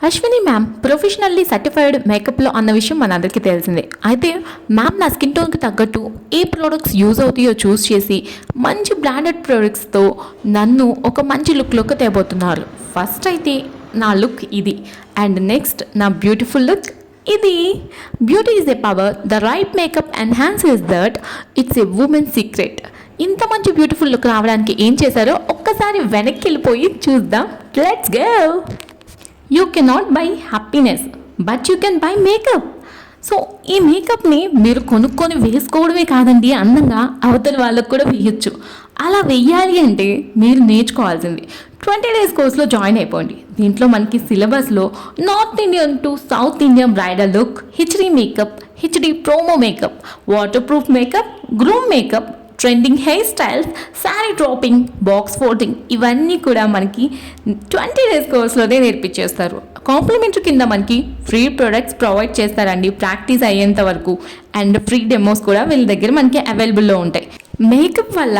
Ashwini ma'am professionally certified మేకప్లో అన్న విషయం మనందరికీ తెలిసిందే. అయితే మ్యామ్ నా స్కిన్ టోన్కి తగ్గట్టు ఏ ప్రోడక్ట్స్ యూజ్ అవుతాయో చూస్ చేసి మంచి బ్రాండెడ్ ప్రోడక్ట్స్తో నన్ను ఒక మంచి లుక్లోకి తేబోతున్నారు. ఫస్ట్ అయితే నా లుక్ ఇది, అండ్ నెక్స్ట్ నా బ్యూటిఫుల్ లుక్ ఇది. Beauty is a power, the right makeup enhances that, it's a women secret. ఇంత మంచి బ్యూటిఫుల్ లుక్ రావడానికి ఏం చేశారో ఒక్కసారి వెనక్కి వెళ్ళిపోయి చూద్దాం. Let's go. You cannot buy happiness but you can buy makeup. So ఈ మేకప్ని మీరు కొనుక్కొని వేసుకోవడమే కాదండి, అందంగా అవతల వాళ్ళకు కూడా వేయచ్చు. అలా వెయ్యాలి అంటే మీరు నేర్చుకోవాల్సింది 20 days కోర్స్లో జాయిన్ అయిపోండి. దీంట్లో మనకి సిలబస్లో north Indian to south Indian bridal look, HD makeup, HD promo makeup, water proof makeup, groom makeup, trending hair styles, sari dropping, box folding, ఇవన్నీ కూడా మనకి 20 days కోర్స్లోనే నేర్పించేస్తారు. కాంప్లిమెంటరీ కింద మనకి ఫ్రీ ప్రొడక్ట్స్ ప్రొవైడ్ చేస్తారండి ప్రాక్టీస్ అయ్యేంత వరకు, అండ్ ఫ్రీ డెమోస్ కూడా వీళ్ళ దగ్గర మనకి అవైలబుల్లో ఉంటాయి. మేకప్ వల్ల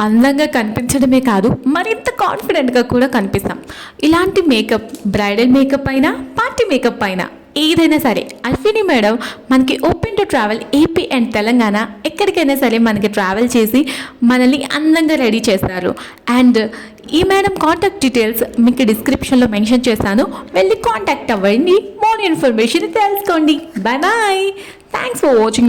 అందంగా కనిపించడమే కాదు, మరింత కాన్ఫిడెంట్గా కూడా కనిపిస్తాం. ఇలాంటి మేకప్ బ్రైడల్ మేకప్ అయినా పార్టీ మేకప్ అయినా ఏదైనా సరే అశ్విని మేడం మనకి open to travel AP and Telangana, ఎక్కడికైనా సరే మనకి ట్రావెల్ చేసి మనల్ని అందంగా రెడీ చేస్తారు. అండ్ ఈ మేడం కాంటాక్ట్ డీటెయిల్స్ మీకు డిస్క్రిప్షన్లో మెన్షన్ చేస్తాను, వెళ్ళి కాంటాక్ట్ అవ్వండి, మోర్ ఇన్ఫర్మేషన్ తెలుసుకోండి. Bye bye, thanks for watching.